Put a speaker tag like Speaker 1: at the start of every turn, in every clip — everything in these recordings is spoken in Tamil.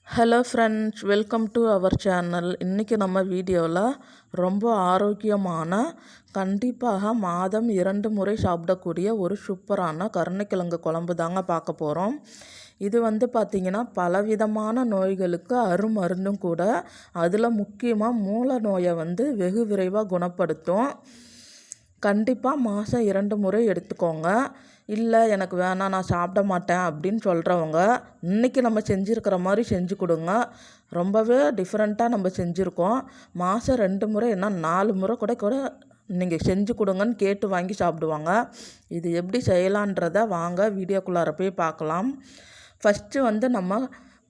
Speaker 1: Hello friends, welcome to our channel. இன்றைக்கி நம்ம வீடியோவில் ரொம்ப ஆரோக்கியமான, கண்டிப்பாக மாதம் 2 முறை சாப்பிடக்கூடிய ஒரு சூப்பரான கருணைக்கிழங்கு குழம்பு தாங்க பார்க்க போகிறோம். இது பார்த்திங்கன்னா பலவிதமான நோய்களுக்கு அருமருந்தும் கூட. அதில் முக்கியமாக மூல நோயை வெகு விரைவாக குணப்படுத்தும். கண்டிப்பாக மாதம் 2 முறை எடுத்துக்கோங்க. இல்லை எனக்கு வேணாம், நான் சாப்பிட மாட்டேன் அப்படின்னு சொல்கிறவங்க இன்றைக்கி நம்ம செஞ்சுருக்கிற மாதிரி செஞ்சு கொடுங்க. ரொம்பவே டிஃப்ரெண்ட்டாக நம்ம செஞ்சுருக்கோம். மாதம் 2 முறை என்ன 4 முறை கூட நீங்கள் செஞ்சு கொடுங்கன்னு கேட்டு வாங்கி சாப்பிடுவாங்க. இது எப்படி செய்யலான்றதை வாங்க வீடியோக்குள்ளார போய் பார்க்கலாம். ஃபஸ்ட்டு நம்ம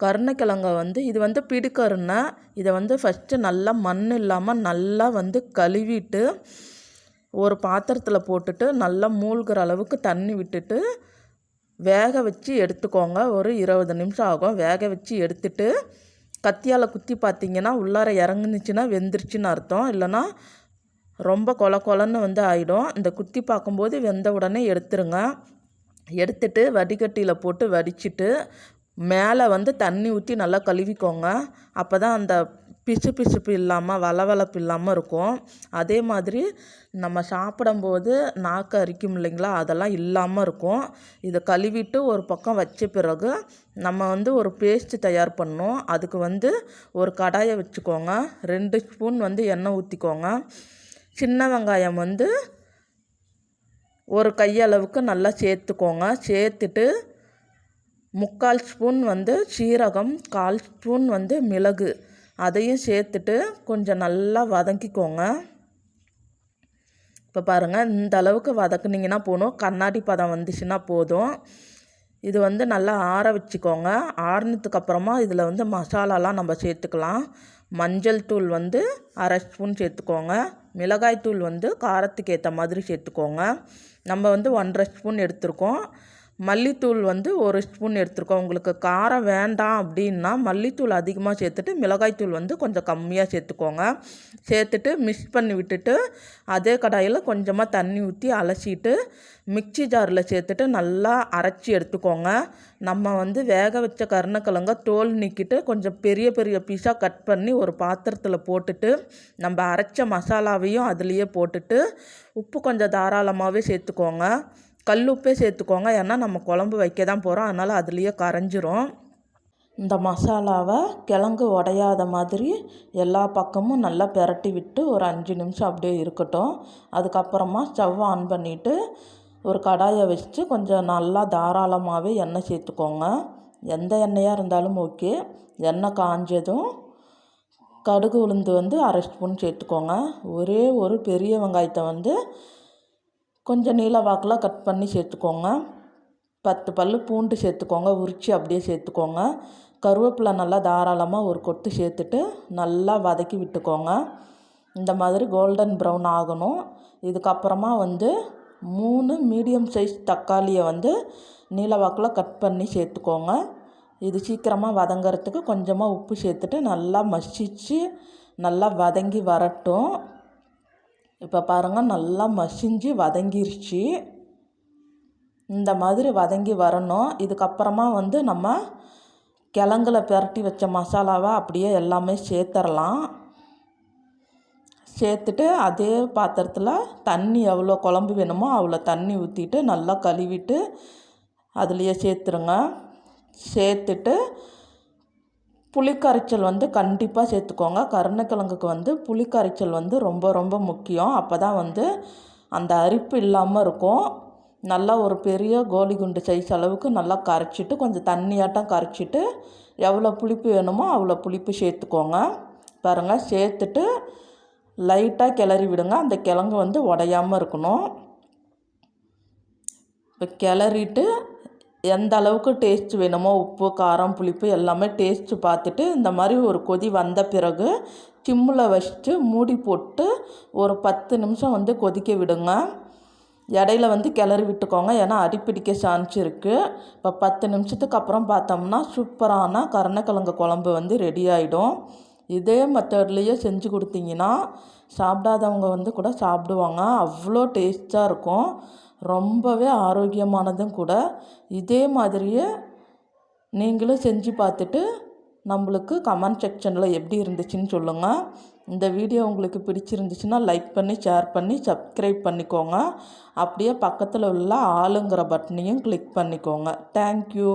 Speaker 1: கருணைக்கிழங்கை இது பிடிக்கருணை. இதை ஃபஸ்ட்டு நல்லா மண் இல்லாமல் நல்லா கழுவிட்டு ஒரு பாத்திரத்தில் போட்டுட்டு நல்லா மூழ்கிற அளவுக்கு தண்ணி விட்டுட்டு வேக வச்சு எடுத்துக்கோங்க. ஒரு 20 நிமிஷம் ஆகும். வேக வச்சு எடுத்துட்டு கத்தியால் குத்தி பார்த்திங்கன்னா உள்ளார இறங்குனுச்சுன்னா வெந்துருச்சுன்னு அர்த்தம். இல்லைன்னா ரொம்ப கொலன்னு ஆகிடும். இந்த குத்தி பார்க்கும்போது வெந்த உடனே எடுத்துருங்க. எடுத்துட்டு வடிகட்டியில் போட்டு வடிச்சிட்டு மேலே தண்ணி ஊற்றி நல்லா கழுவிக்கோங்க. அப்போ தான் அந்த பிசுப்பு இல்லாமல் வளவளப்பு இல்லாமல் இருக்கும். அதே மாதிரி நம்ம சாப்பிடும்போது நாக்கு அரிக்கும் இல்லைங்களா, அதெல்லாம் இல்லாமல் இருக்கும். இதை கழுவிட்டு ஒரு பக்கம் வச்ச பிறகு நம்ம ஒரு பேஸ்ட்டு தயார் பண்ணோம். அதுக்கு ஒரு கடாயை வச்சுக்கோங்க. 2 ஸ்பூன் எண்ணெய் ஊற்றிக்கோங்க. சின்ன வெங்காயம் ஒரு கையளவுக்கு நல்லா சேர்த்துக்கோங்க. சேர்த்துட்டு 3/4 ஸ்பூன் சீரகம், 1/4 ஸ்பூன் மிளகு அதையும் சேர்த்துட்டு கொஞ்சம் நல்லா வதக்கிக்கோங்க. இப்போ பாருங்கள், இந்த அளவுக்கு வதக்குனிங்கன்னா போதும். கண்ணாடி பதம் வந்துச்சுன்னா போதும். இது நல்லா ஆற வச்சுக்கோங்க. ஆறினதுக்கப்புறமா இதில் மசாலாலாம் நம்ம சேர்த்துக்கலாம். மஞ்சள் தூள் 1/2 ஸ்பூன் சேர்த்துக்கோங்க. மிளகாய் தூள் காரத்துக்கு ஏற்ற மாதிரி சேர்த்துக்கோங்க. நம்ம 1/2 ஸ்பூன் எடுத்துருக்கோம். மல்லித்தூள் 1 ஸ்பூன் எடுத்துருக்கோம். உங்களுக்கு காரம் வேண்டாம் அப்படின்னா மல்லித்தூள் அதிகமாக சேர்த்துட்டு மிளகாய்த்தூள் கொஞ்சம் கம்மியாக சேர்த்துக்கோங்க. சேர்த்துட்டு மிக்ஸ் பண்ணி விட்டுட்டு அதே கடாயில் கொஞ்சமாக தண்ணி ஊற்றி அலசிட்டு மிக்சி ஜாரில் சேர்த்துட்டு நல்லா அரைச்சி எடுத்துக்கோங்க. நம்ம வேக வச்ச கருணைக்கிழங்க தோல் நீக்கிட்டு கொஞ்சம் பெரிய பெரிய பீஸாக கட் பண்ணி ஒரு பாத்திரத்தில் போட்டுட்டு நம்ம அரைச்ச மசாலாவையும் அதுலேயே போட்டுட்டு உப்பு கொஞ்சம் தாராளமாகவே சேர்த்துக்கோங்க. கல் உப்பே சேர்த்துக்கோங்க. ஏன்னா நம்ம குழம்பு வைக்க தான் போகிறோம், அதனால் அதுலேயே கரைஞ்சிரும். இந்த மசாலாவை கிழங்கு உடையாத மாதிரி எல்லா பக்கமும் நல்லா பெரட்டி விட்டு ஒரு 5 நிமிஷம் அப்படியே இருக்கட்டும். அதுக்கப்புறமா ஸ்டவ் ஆன் பண்ணிவிட்டு ஒரு கடாயை வச்சு கொஞ்சம் நல்லா தாராளமாகவே எண்ணெய் சேர்த்துக்கோங்க. எந்த எண்ணெயாக இருந்தாலும் ஓகே. எண்ணெய் காஞ்சதும் கடுகு உளுந்து 1/2 ஸ்பூன் சேர்த்துக்கோங்க. ஒரே ஒரு பெரிய வெங்காயத்தை கொஞ்சம் நீல வாக்கில் கட் பண்ணி சேர்த்துக்கோங்க. 10 பல் பூண்டு சேர்த்துக்கோங்க. உரித்து அப்படியே சேர்த்துக்கோங்க. கருவேப்பிலை நல்லா தாராளமாக ஒரு கொத்து சேர்த்துட்டு நல்லா வதக்கி விட்டுக்கோங்க. இந்த மாதிரி கோல்டன் ப்ரௌன் ஆகணும். இதுக்கப்புறமா 3 மீடியம் சைஸ் தக்காளியை நீல வாக்கில் கட் பண்ணி சேர்த்துக்கோங்க. இது சீக்கிரமாக வதங்கிறதுக்கு கொஞ்சமாக உப்பு சேர்த்துட்டு நல்லா மசிச்சு நல்லா வதங்கி வரட்டும். இப்போ பாருங்கள், நல்லா மசிஞ்சு வதங்கிருச்சு. இந்த மாதிரி வதங்கி வரணும். இதுக்கப்புறமா நம்ம கிழங்குல பெரட்டி வச்ச மசாலாவை அப்படியே எல்லாமே சேர்த்துடலாம். சேர்த்துட்டு அதே பாத்திரத்தில் தண்ணி எவ்வளோ குழம்பு வேணுமோ அவ்வளோ தண்ணி ஊற்றிட்டு நல்லா கழுவிட்டு அதுலேயே சேர்த்துருங்க. சேர்த்துட்டு புளிக்கரைச்சல் கண்டிப்பாக சேர்த்துக்கோங்க. கருணைக்கிழங்குக்கு புளிக்கரைச்சல் ரொம்ப ரொம்ப முக்கியம். அப்போ தான் அந்த அரிப்பு இல்லாமல் இருக்கும். நல்லா ஒரு பெரிய கோலி குண்டு சைஸ் அளவுக்கு நல்லா கரைச்சிட்டு கொஞ்சம் தண்ணியாட்டம் கரைச்சிட்டு எவ்வளோ புளிப்பு வேணுமோ அவ்வளோ புளிப்பு சேர்த்துக்கோங்க. பாருங்கள், சேர்த்துட்டு லைட்டாக கிளறி விடுங்க. அந்த கிழங்கு உடையாமல் இருக்கணும். இப்போ கிளறிட்டு எந்த அளவுக்கு டேஸ்ட் வேணுமோ உப்பு காரம் புளிப்பு எல்லாமே டேஸ்ட்டு பார்த்துட்டு இந்த மாதிரி ஒரு கொதி வந்த பிறகு சிம்மில் வச்சுட்டு மூடி போட்டு ஒரு 10 நிமிஷம் கொதிக்க விடுங்க. இடையில கிளறி விட்டுக்கோங்க, ஏன்னா அடிப்பிடிக்க சான்ஸ் இருக்குது. இப்போ 10 நிமிஷத்துக்கு அப்புறம் பார்த்தோம்னா சூப்பரான கருணைக்கிழங்கு குழம்பு ரெடி ஆகிடும். இதே மெத்தட்லேயே செஞ்சு கொடுத்தீங்கன்னா சாப்பிடாதவங்க கூட சாப்பிடுவாங்க. அவ்வளோ டேஸ்ட்டாக இருக்கும். ரொம்பவே ஆரோக்கியமானதும் கூட. இதே மாதிரியே நீங்களும் செஞ்சு பார்த்துட்டு நம்மளுக்கு கமெண்ட் செக்ஷனில் எப்படி இருந்துச்சுன்னு சொல்லுங்கள். இந்த வீடியோ உங்களுக்கு பிடிச்சிருந்துச்சுன்னா லைக் பண்ணி ஷேர் பண்ணி சப்ஸ்கிரைப் பண்ணிக்கோங்க. அப்படியே பக்கத்தில் உள்ள ஆளுங்கிற பட்டனையும் கிளிக் பண்ணிக்கோங்க. தேங்க்யூ.